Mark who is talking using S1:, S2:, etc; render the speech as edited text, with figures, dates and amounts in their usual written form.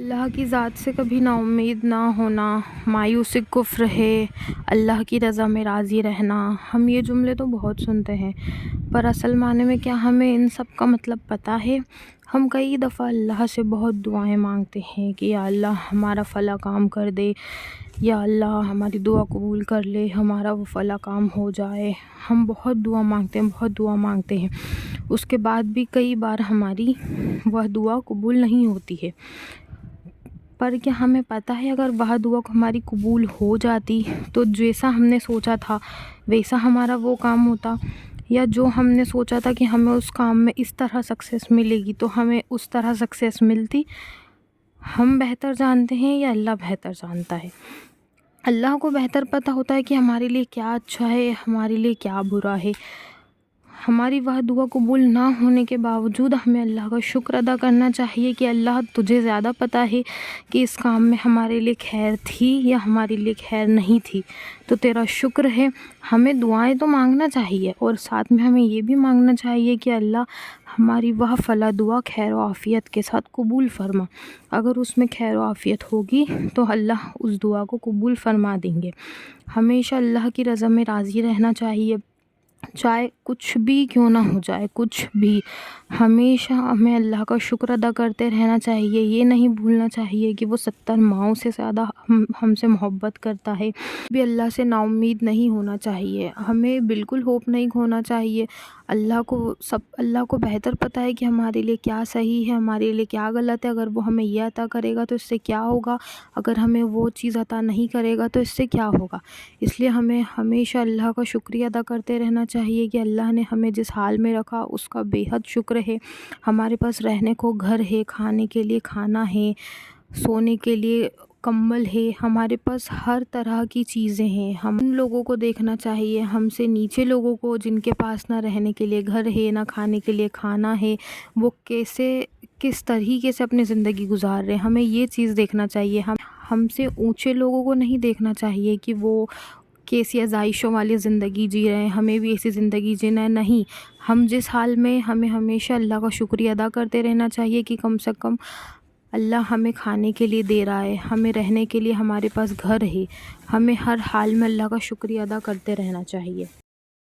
S1: اللہ کی ذات سے کبھی نا امید نہ ہونا، مایوسی کفر ہے، اللہ کی رضا میں راضی رہنا، ہم یہ جملے تو بہت سنتے ہیں، پر اصل معنی میں کیا ہمیں ان سب کا مطلب پتہ ہے؟ ہم کئی دفعہ اللہ سے بہت دعائیں مانگتے ہیں کہ یا اللہ ہمارا فلاں کام کر دے، یا اللہ ہماری دعا قبول کر لے، ہمارا وہ فلاں کام ہو جائے۔ ہم بہت دعا مانگتے ہیں، اس کے بعد بھی کئی بار ہماری وہ دعا قبول نہیں ہوتی ہے۔ پر کیا ہمیں پتہ ہے اگر وہ دعا ہماری قبول ہو جاتی تو جیسا ہم نے سوچا تھا ویسا ہمارا وہ کام ہوتا، یا جو ہم نے سوچا تھا کہ ہمیں اس کام میں اس طرح سکسیس ملے گی تو ہمیں اس طرح سکسیس ملتی؟ ہم بہتر جانتے ہیں یا اللہ بہتر جانتا ہے؟ اللہ کو بہتر پتہ ہوتا ہے کہ ہمارے لیے کیا اچھا ہے، ہمارے لیے کیا برا ہے۔ ہماری وہ دعا قبول نہ ہونے کے باوجود ہمیں اللہ کا شکر ادا کرنا چاہیے کہ اللہ تجھے زیادہ پتہ ہے کہ اس کام میں ہمارے لیے خیر تھی یا ہمارے لیے خیر نہیں تھی، تو تیرا شکر ہے۔ ہمیں دعائیں تو مانگنا چاہیے اور ساتھ میں ہمیں یہ بھی مانگنا چاہیے کہ اللہ ہماری وہ فلاں دعا خیر و عافیت کے ساتھ قبول فرما۔ اگر اس میں خیر و عافیت ہوگی تو اللہ اس دعا کو قبول فرما دیں گے۔ ہمیشہ اللہ کی رضا میں راضی رہنا چاہیے، چاہے کچھ بھی کیوں نہ ہو جائے، کچھ بھی۔ ہمیشہ ہمیں اللہ کا شکر ادا کرتے رہنا چاہیے، یہ نہیں بھولنا چاہیے کہ وہ 70 ماؤں سے زیادہ ہم سے محبت کرتا ہے۔ بھی اللہ سے نا امید نہیں ہونا چاہیے، ہمیں بالکل ہوپ نہیں کھونا چاہیے۔ اللہ کو بہتر پتہ ہے کہ ہمارے لیے کیا صحیح ہے، ہمارے لیے کیا غلط ہے۔ اگر وہ ہمیں یہ عطا کرے گا تو اس سے کیا ہوگا، اگر ہمیں وہ چیز عطا نہیں کرے گا تو اس سے کیا ہوگا۔ اس لیے ہمیں ہمیشہ اللہ کا شکریہ ادا کرتے رہنا چاہیے کہ اللہ نے ہمیں جس حال میں رکھا اس کا بے حد شکر ہے۔ ہمارے پاس رہنے کو گھر ہے، کھانے کے لیے کھانا ہے، سونے کے لیے کمبل ہے، ہمارے پاس ہر طرح کی چیزیں ہیں۔ ہم ان لوگوں کو دیکھنا چاہیے، ہم سے نیچے لوگوں کو، جن کے پاس نہ رہنے کے لیے گھر ہے، نہ کھانے کے لیے کھانا ہے، وہ کس طریقے سے اپنی زندگی گزار رہے ہیں، ہمیں یہ چیز دیکھنا چاہیے۔ ہم سے اونچے لوگوں کو نہیں دیکھنا چاہیے کہ وہ کیسی آزائشوں والی زندگی جی رہے ہیں، ہمیں بھی ایسی زندگی جینا ہے۔ نہیں، ہم جس حال میں، ہمیں ہمیشہ اللہ کا شکریہ ادا کرتے رہنا چاہیے کہ کم سے کم اللہ ہمیں کھانے کے لیے دے رہا ہے، ہمیں رہنے کے لیے ہمارے پاس گھر ہے۔ ہمیں ہر حال میں اللہ کا شکریہ ادا کرتے رہنا چاہیے۔